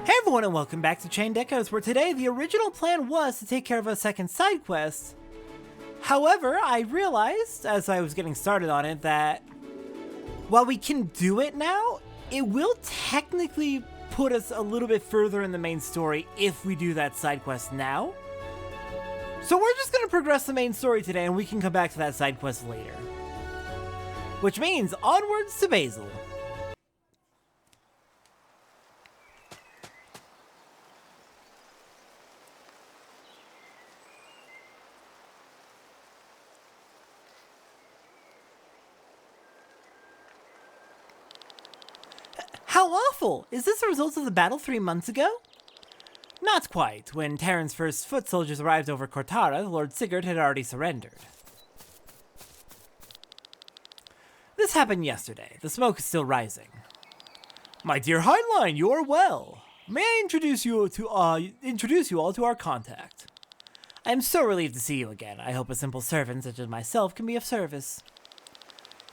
Hey everyone and welcome back to Chained Echoes, where today the original plan was to take care of a second side quest. However, I realized, as I was getting started on it, that while we can do it now, it will technically put us a little bit further in the main story if we do that side quest now. So we're just going to progress the main story today and we can come back to that side quest later. Which means onwards to Basil. How awful! Is this a result of the battle 3 months ago? Not quite. When Terran's first foot soldiers arrived over Cortara, Lord Sigurd had already surrendered. This happened yesterday. The smoke is still rising. My dear Heinlein, you are well. May I introduce you all to our contact? I am so relieved to see you again. I hope a simple servant such as myself can be of service.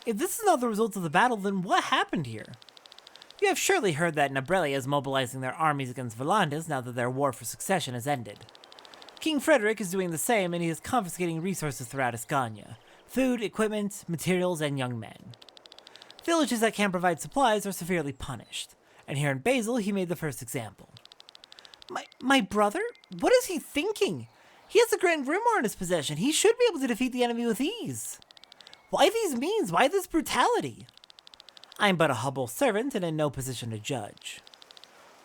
If this is not the result of the battle, then what happened here? You have surely heard that Nabrelia is mobilizing their armies against Volandes now that their war for succession has ended. King Frederick is doing the same, and he is confiscating resources throughout Escania: food, equipment, materials, and young men. Villages that can't provide supplies are severely punished, and here in Basil he made the first example. My brother? What is he thinking? He has the Grand Grimoire in his possession. He should be able to defeat the enemy with ease. Why these means? Why this brutality? I am but a humble servant and in no position to judge.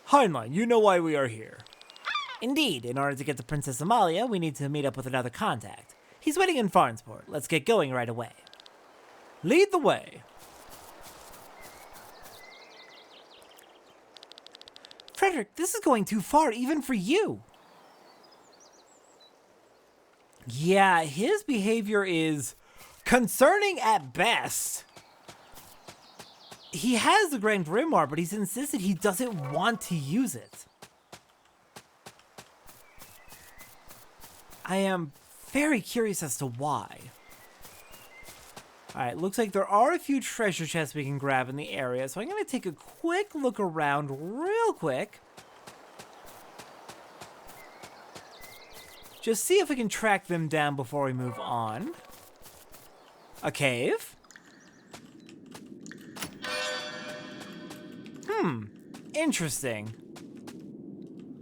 Heinlein, you know why we are here. Indeed, in order to get to Princess Amalia, we need to meet up with another contact. He's waiting in Farnsport. Let's get going right away. Lead the way. Frederick, this is going too far, even for you. Yeah, his behavior is concerning at best. He has the Grand Grimoire, but he's insisted he doesn't want to use it. I am very curious as to why. Alright, looks like there are a few treasure chests we can grab in the area, so I'm going to take a quick look around real quick. Just see if we can track them down before we move on. A cave. Interesting.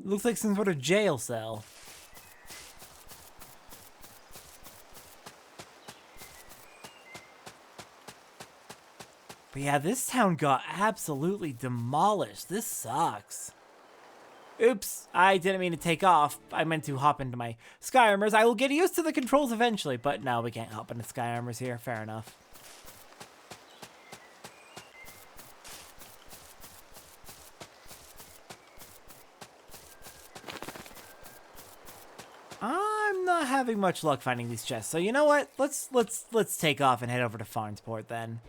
Looks like some sort of jail cell. But yeah, this town got absolutely demolished. This sucks. Oops, I didn't mean to take off. I meant to hop into my sky armors. I will get used to the controls eventually, but no, we can't hop into sky armors here. Fair enough. I'm not having much luck finding these chests, so you know what? Let's take off and head over to Farnsport then.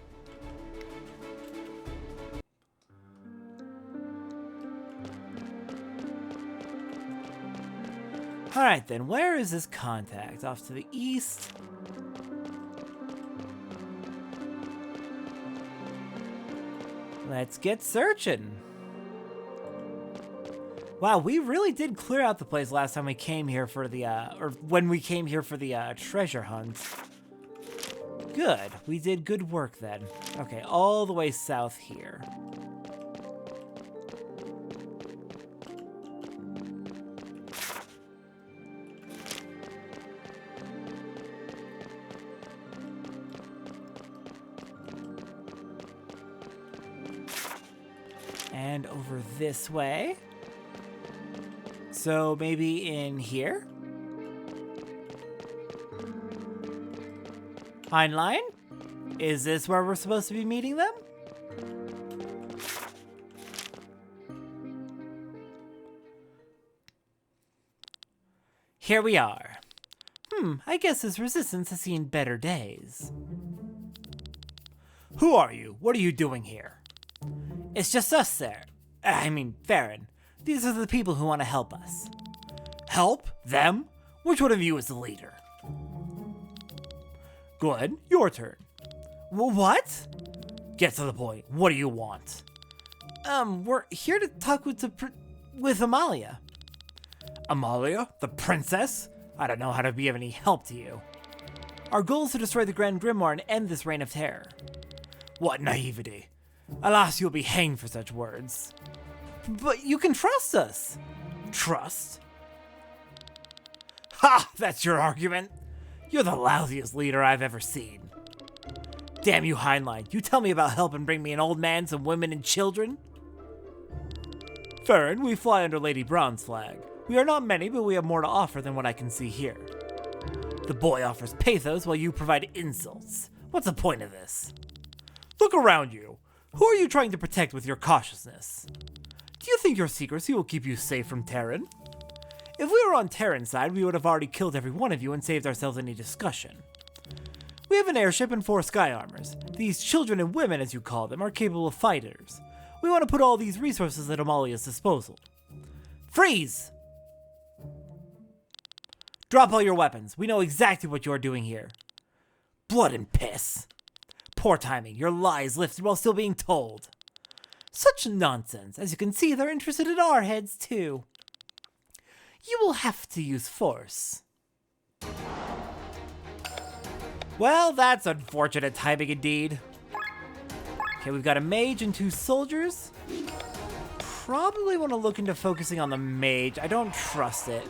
Alright then, where is this contact? Off to the east. Let's get searching. Wow, we really did clear out the place last time we came here for the, or when we came here for the, treasure hunt. Good. We did good work then. Okay, all the way south here. And over this way. So maybe in here? Heinlein? Is this where we're supposed to be meeting them? Here we are. I guess this resistance has seen better days. Who are you? What are you doing here? It's just us, sir. I mean, Farron. These are the people who want to help us. Help? Them? Which one of you is the leader? Good, your turn. What? Get to the point. What do you want? We're here to talk with with Amalia. Amalia? The princess? I don't know how to be of any help to you. Our goal is to destroy the Grand Grimoire and end this reign of terror. What naivety. Alas, you'll be hanged for such words. But you can trust us. Trust? Ha! That's your argument? You're the lousiest leader I've ever seen. Damn you, Heinlein. You tell me about helping bring me an old man, some women, and children? Farron, we fly under Lady Brown's flag. We are not many, but we have more to offer than what I can see here. The boy offers pathos while you provide insults. What's the point of this? Look around you. Who are you trying to protect with your cautiousness? Do you think your secrecy will keep you safe from Terran? If we were on Terran's side, we would have already killed every one of you and saved ourselves any discussion. We have an airship and 4 sky armors. These children and women, as you call them, are capable of fighters. We want to put all these resources at Amalia's disposal. Freeze! Drop all your weapons. We know exactly what you are doing here. Blood and piss. Poor timing. Your lies lifted while still being told. Such nonsense. As you can see, they're interested in our heads, too. You will have to use force. Well, that's unfortunate timing indeed. Okay, we've got a mage and 2 soldiers. Probably want to look into focusing on the mage. I don't trust it.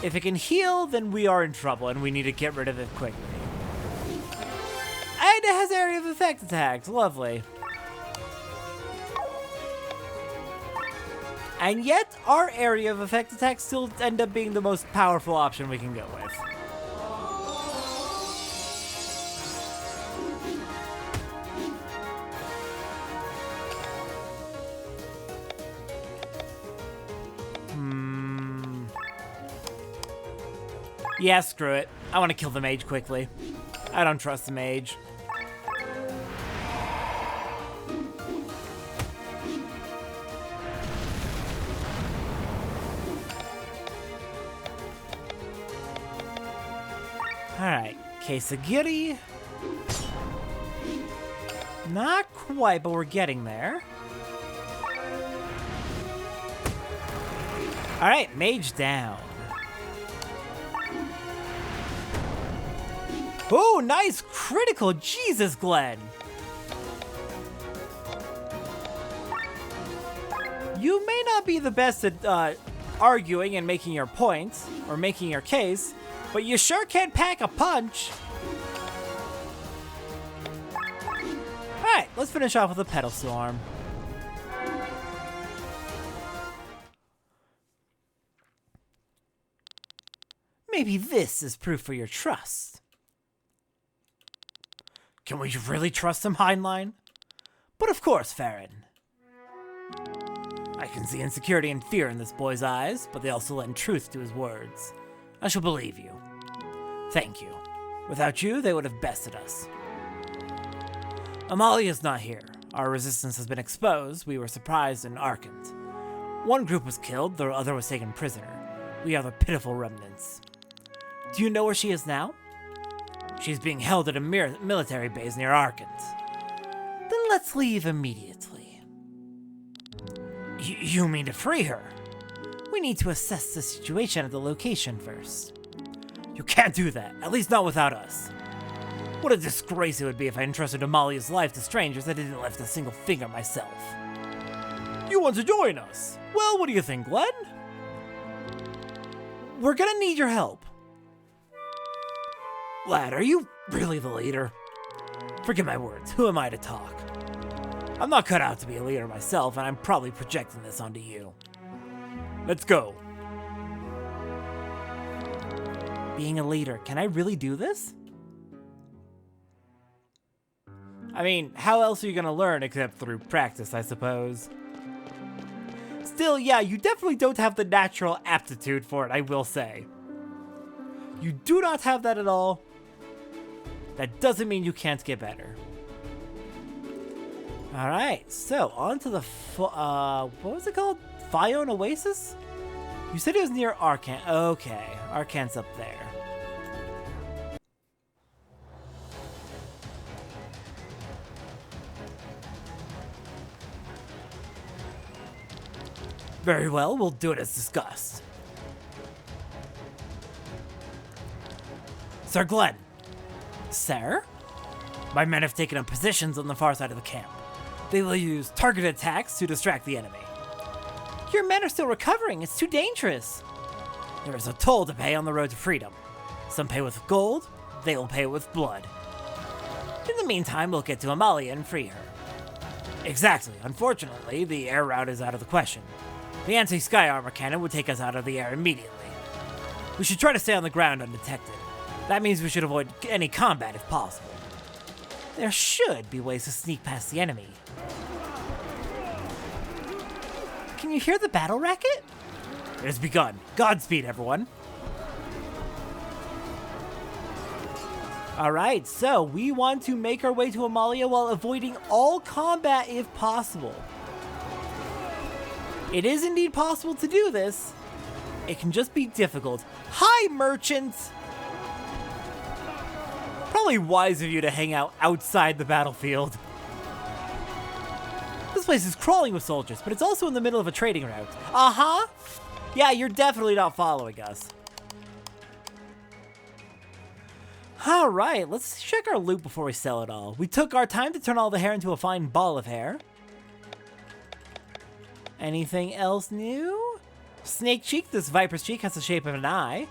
If it can heal, then we are in trouble and we need to get rid of it quickly. And it has area of effect attacks. Lovely. And yet, our area of effect attacks still end up being the most powerful option we can go with. Yeah, screw it. I want to kill the mage quickly. I don't trust the mage. Alright, Kesagiri. Not quite, but we're getting there. Alright, mage down. Oh, nice critical. Jesus, Glenn. You may not be the best at arguing and making your points, or making your case, but you sure can pack a punch. Alright, let's finish off with a Petal Storm. Maybe this is proof for your trust. Can we really trust him, Heinlein? But of course, Farron. I can see insecurity and fear in this boy's eyes, but they also lend truth to his words. I shall believe you. Thank you. Without you, they would have bested us. Amalia's not here. Our resistance has been exposed. We were surprised and Arkant. One group was killed, the other was taken prisoner. We are the pitiful remnants. Do you know where she is now? She's being held at a military base near Arkant. Then let's leave immediately. You mean to free her? We need to assess the situation at the location first. You can't do that, at least not without us. What a disgrace it would be if I entrusted Amalia's life to strangers that didn't lift a single finger myself. You want to join us? Well, what do you think, Glenn? We're gonna need your help. Lad, are you really the leader? Forget my words, who am I to talk? I'm not cut out to be a leader myself, and I'm probably projecting this onto you. Let's go. Being a leader, can I really do this? I mean, how else are you gonna learn except through practice, I suppose? Still, yeah, you definitely don't have the natural aptitude for it, I will say. You do not have that at all. That doesn't mean you can't get better. Alright, so on to the, what was it called? Fion Oasis? You said it was near Arkant. Okay, Arkant's up there. Very well, we'll do it as discussed. Sir Glenn. Sir? My men have taken up positions on the far side of the camp. They will use targeted attacks to distract the enemy. Your men are still recovering. It's too dangerous. There is a toll to pay on the road to freedom. Some pay with gold, they will pay with blood. In the meantime, we'll get to Amalia and free her. Exactly. Unfortunately, the air route is out of the question. The anti-sky armor cannon would take us out of the air immediately. We should try to stay on the ground undetected. That means we should avoid any combat if possible. There should be ways to sneak past the enemy. Can you hear the battle racket? It has begun. Godspeed, everyone. Alright, so we want to make our way to Amalia while avoiding all combat if possible. It is indeed possible to do this. It can just be difficult. Hi, merchants! Probably wise of you to hang out outside the battlefield. This place is crawling with soldiers, but it's also in the middle of a trading route. Uh-huh. Yeah, you're definitely not following us. Alright, let's check our loot before we sell it all. We took our time to turn all the hair into a fine ball of hair. Anything else new? Snake cheek, this viper's cheek has the shape of an eye.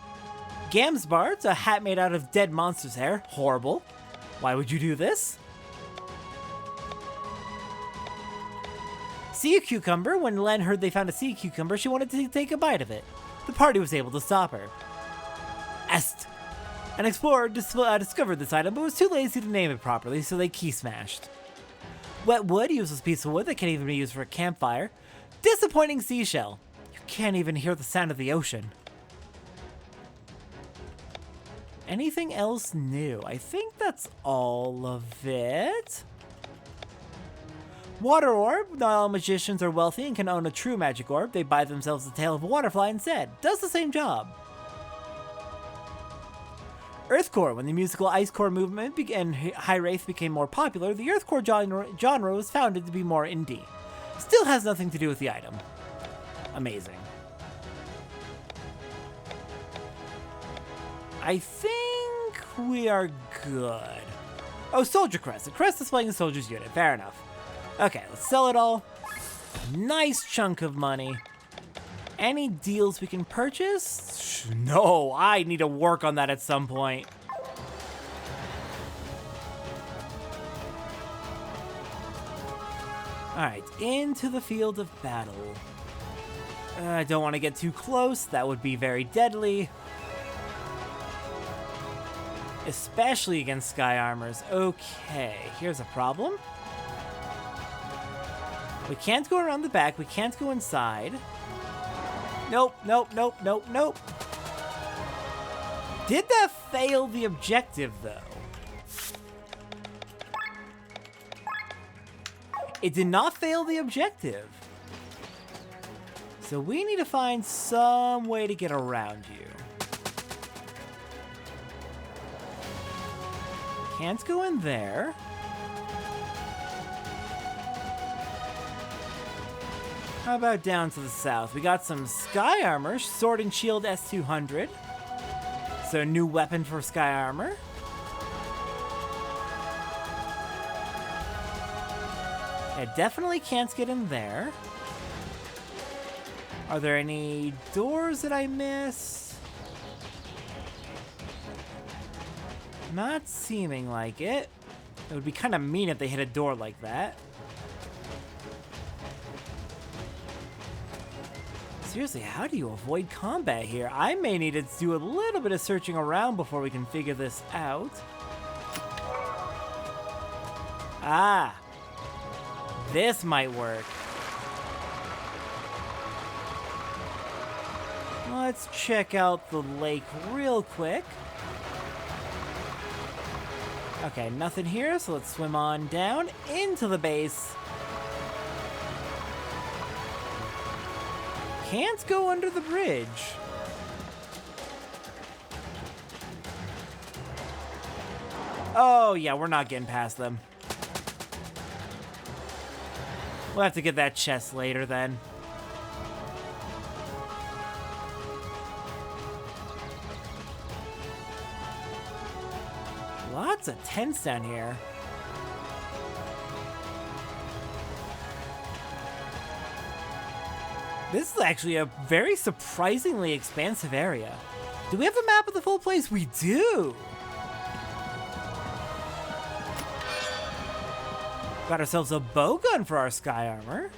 Gamsbart, a hat made out of dead monster's hair. Horrible. Why would you do this? Sea cucumber, when Len heard they found a sea cucumber, she wanted to take a bite of it. The party was able to stop her. Est. An explorer discovered this item, but was too lazy to name it properly, so they key smashed. Wet wood, useless piece of wood that can't even be used for a campfire. Disappointing seashell. You can't even hear the sound of the ocean. Anything else new? I think that's all of it. Water orb. Not all magicians are wealthy and can own a true magic orb. They buy themselves the tail of a waterfly instead. Does the same job. Earthcore. When the musical Icecore movement and High Wraith became more popular, the Earthcore genre was founded to be more indie. Still has nothing to do with the item. Amazing. I think we are good. Oh, Soldier Crest. A crest displaying a soldier's unit. Fair enough. Okay, let's sell it all. Nice chunk of money. Any deals we can purchase? No, I need to work on that at some point. Alright, into the field of battle. I don't want to get too close. That would be very deadly. Especially against sky armors. Okay, here's a problem. We can't go around the back. We can't go inside. Nope, nope, nope, nope, nope. Did that fail the objective, though? It did not fail the objective. So we need to find some way to get around you. Can't go in there. How about down to the south? We got some sky armor, sword and shield S200. So new weapon for sky armor. I definitely can't get in there. Are there any doors that I missed? Not seeming like it. It would be kind of mean if they hit a door like that. Seriously, how do you avoid combat here? I may need to do a little bit of searching around before we can figure this out. Ah, this might work. Let's check out the lake real quick. Okay, nothing here, so let's swim on down into the base. Can't go under the bridge. Oh, yeah, we're not getting past them. We'll have to get that chest later, then. Lots of tents down here. This is actually a very surprisingly expansive area. Do we have a map of the full place? We do! Got ourselves a bowgun for our sky armor.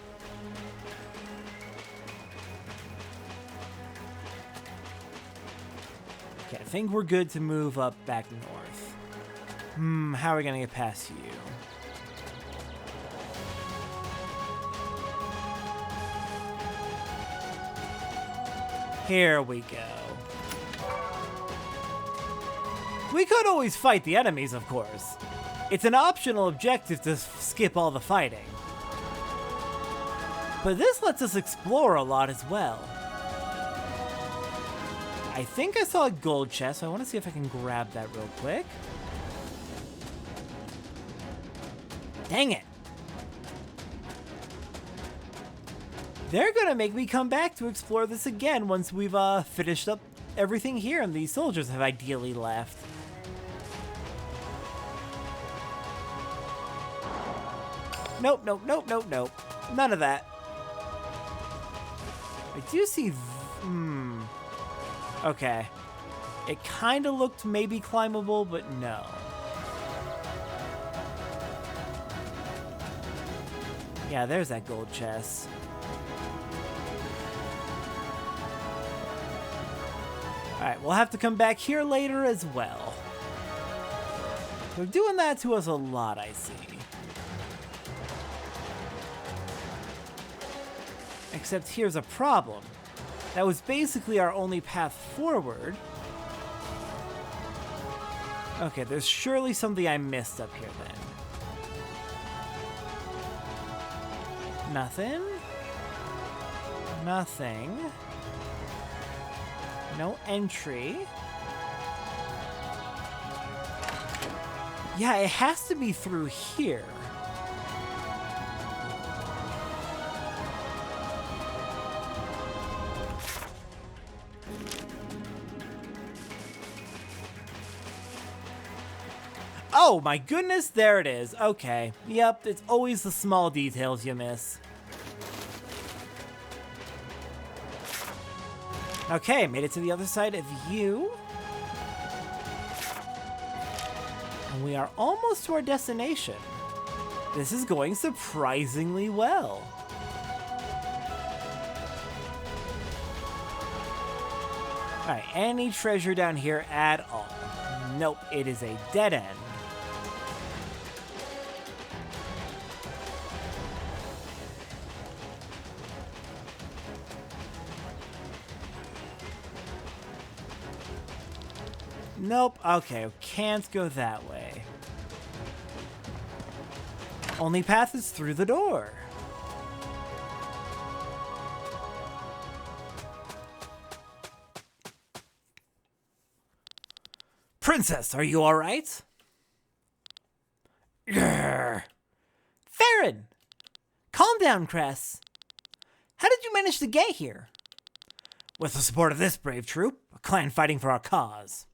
Okay, I think we're good to move up back north. How are we gonna get past you? Here we go. We could always fight the enemies, of course. It's an optional objective to skip all the fighting. But this lets us explore a lot as well. I think I saw a gold chest, so I want to see if I can grab that real quick. Dang it! They're gonna make me come back to explore this again once we've finished up everything here and these soldiers have ideally left. Nope, nope, nope, nope, nope. None of that. I do see... Okay. It kind of looked maybe climbable, but no. Yeah, there's that gold chest. Alright, we'll have to come back here later as well. They're doing that to us a lot, I see. Except here's a problem. That was basically our only path forward. Okay, there's surely something I missed up here then. Nothing. Nothing. No entry. Yeah, it has to be through here. Oh my goodness, there it is. Okay. Yep, it's always the small details you miss. Okay, made it to the other side of you. And we are almost to our destination. This is going surprisingly well. Alright, any treasure down here at all? Nope, it is a dead end. Nope, okay, can't go that way. Only path is through the door. Princess, are you alright? Grrr. Farron! Calm down, Cress. How did you manage to get here? With the support of this brave troop, a clan fighting for our cause.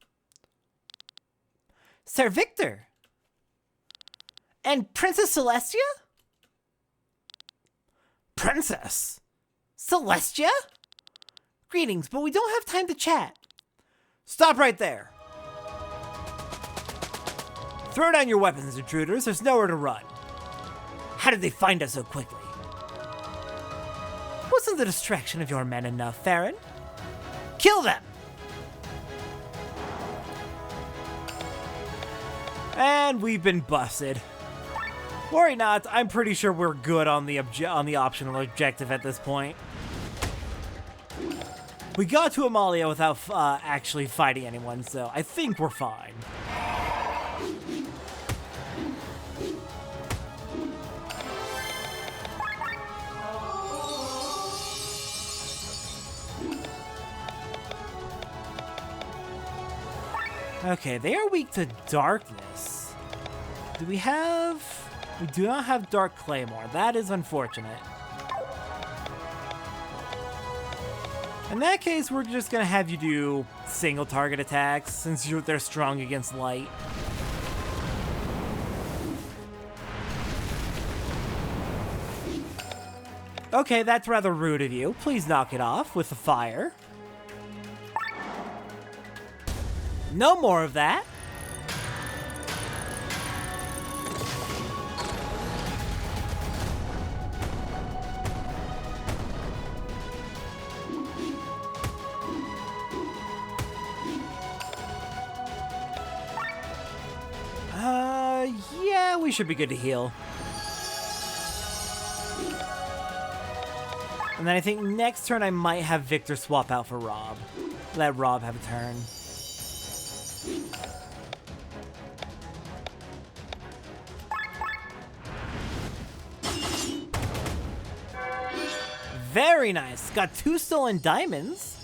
Sir Victor! And Princess Celestia? Princess? Celestia? Greetings, but we don't have time to chat. Stop right there. Throw down your weapons, intruders. There's nowhere to run. How did they find us so quickly? Wasn't the distraction of your men enough, Farron? Kill them! And we've been busted. Worry not, I'm pretty sure we're good on the optional objective at this point. We got to Amalia without actually fighting anyone, so I think we're fine. Okay, they are weak to darkness. Do we have... We do not have Dark Claymore. That is unfortunate. In that case, we're just going to have you do single target attacks since they're strong against light. Okay, that's rather rude of you. Please knock it off with the fire. No more of that. Yeah, we should be good to heal. And then I think next turn I might have Victor swap out for Rob. Let Rob have a turn. Very nice. Got 2 stolen diamonds.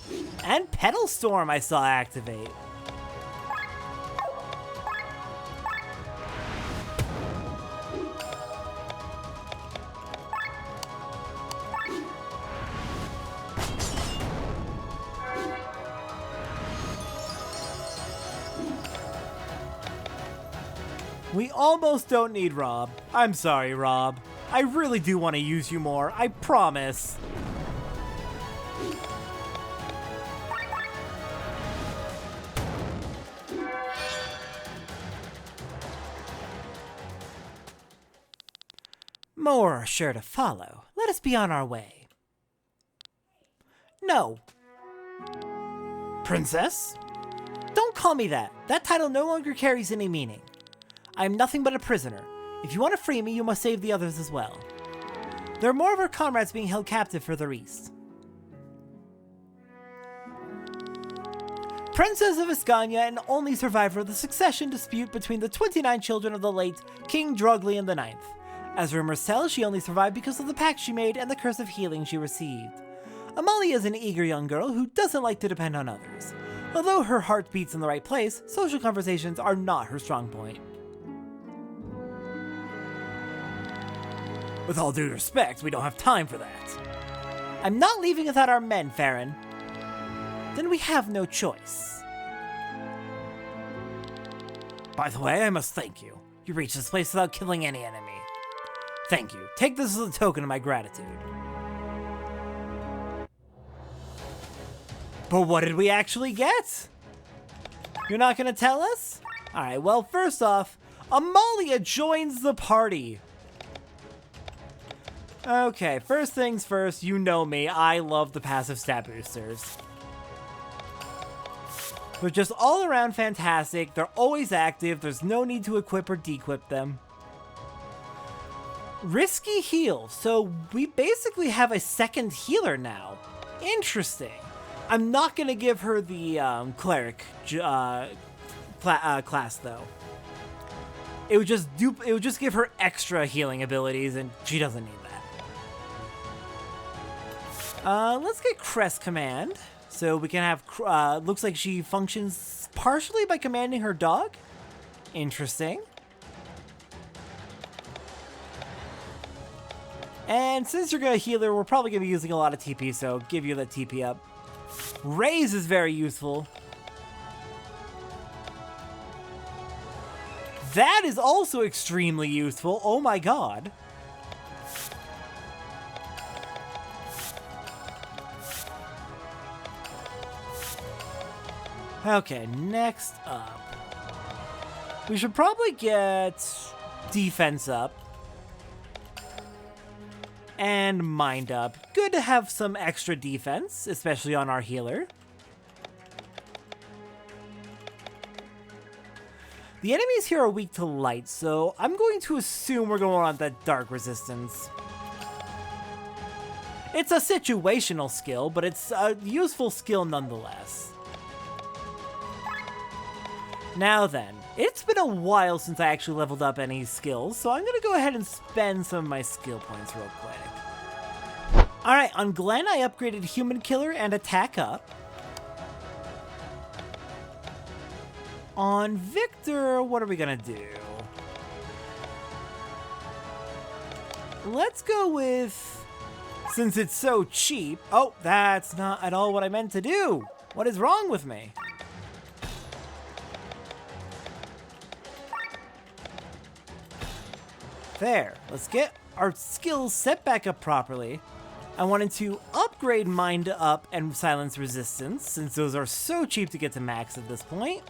And Petal Storm I saw activate. We almost don't need Rob. I'm sorry, Rob. I really do want to use you more. I promise. More are sure to follow. Let us be on our way. No. Princess? Don't call me that. That title no longer carries any meaning. I am nothing but a prisoner. If you want to free me, you must save the others as well. There are more of our comrades being held captive further east. Princess of Escania and only survivor of the succession dispute between the 29 children of the late King Droglian IX. As rumors tell, she only survived because of the pact she made and the curse of healing she received. Amalia is an eager young girl who doesn't like to depend on others. Although her heart beats in the right place, social conversations are not her strong point. With all due respect, we don't have time for that. I'm not leaving without our men, Farron. Then we have no choice. By the way, I must thank you. You reached this place without killing any enemy. Thank you. Take this as a token of my gratitude. But what did we actually get? You're not gonna tell us? Alright, well, first off, Amalia joins the party. Okay, first things first, you know me, I love the passive stat boosters. They're just all around fantastic, they're always active, there's no need to equip or dequip them. Risky heal, so we basically have a second healer now. Interesting. I'm not gonna give her the cleric class though. It would just give her extra healing abilities, and she doesn't need that. Let's get Crest Command. So we can have, looks like she functions partially by commanding her dog. Interesting. And since you're gonna heal her, we're probably gonna be using a lot of TP, so give you that TP up. Raise is very useful. That is also extremely useful. Oh my god. Okay, next up. We should probably get defense up. And mind up. Good to have some extra defense, especially on our healer. The enemies here are weak to light, so I'm going to assume we're going to want that dark resistance. It's a situational skill, but it's a useful skill nonetheless. Now then, it's been a while since I actually leveled up any skills, so I'm going to go ahead and spend some of my skill points real quick. Alright, on Glenn I upgraded Human Killer and Attack up. On Victor, what are we going to do? Let's go with, since it's so cheap... Oh, that's not at all what I meant to do! What is wrong with me? There, let's get our skills set back up properly. I wanted to upgrade Mind Up and Silence Resistance, since those are so cheap to get to max at this point.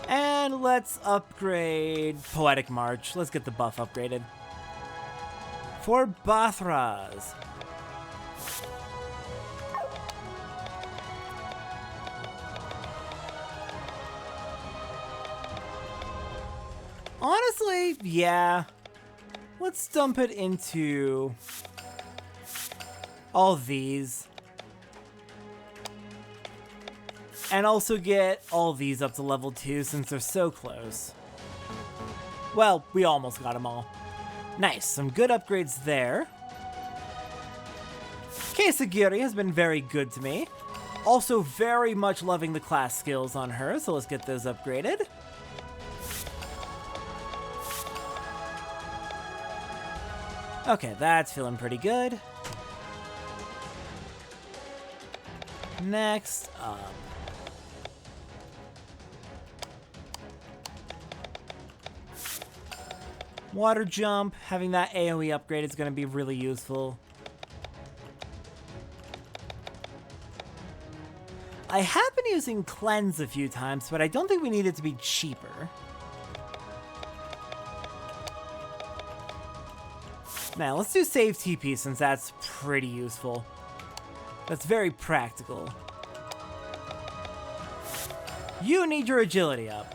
And let's upgrade Poetic March. Let's get the buff upgraded. For Bathras. Honestly, yeah. Let's dump it into all these. And also get all these up to level 2 since they're so close. Well, we almost got them all. Nice, some good upgrades there. Kesagiri has been very good to me. Also very much loving the class skills on her, so let's get those upgraded. Okay, that's feeling pretty good. Next up. Water Jump, having that AoE upgrade is going to be really useful. I have been using Cleanse a few times, but I don't think we need it to be cheaper. Now, let's do Save TP since that's pretty useful. That's very practical. You need your agility up.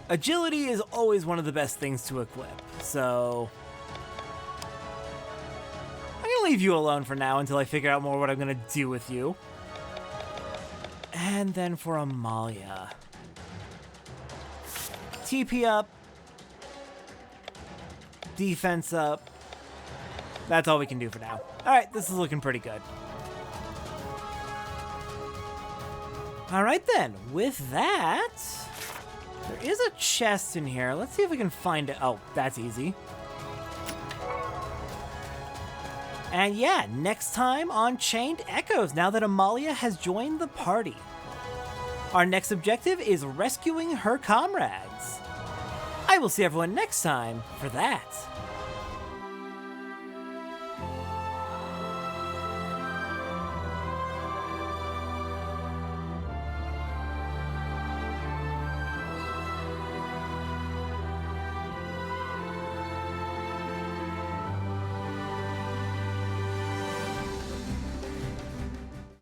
Agility is always one of the best things to equip, so I'm gonna leave you alone for now until I figure out more what I'm gonna do with you. And then for Amalia. TP up. Defense up. That's all we can do for now. Alright, this is looking pretty good. Alright then, with that, there is a chest in here. Let's see if we can find it. Oh, that's easy. And yeah, next time on Chained Echoes, now that Amalia has joined the party. Our next objective is rescuing her comrades. I will see everyone next time for that.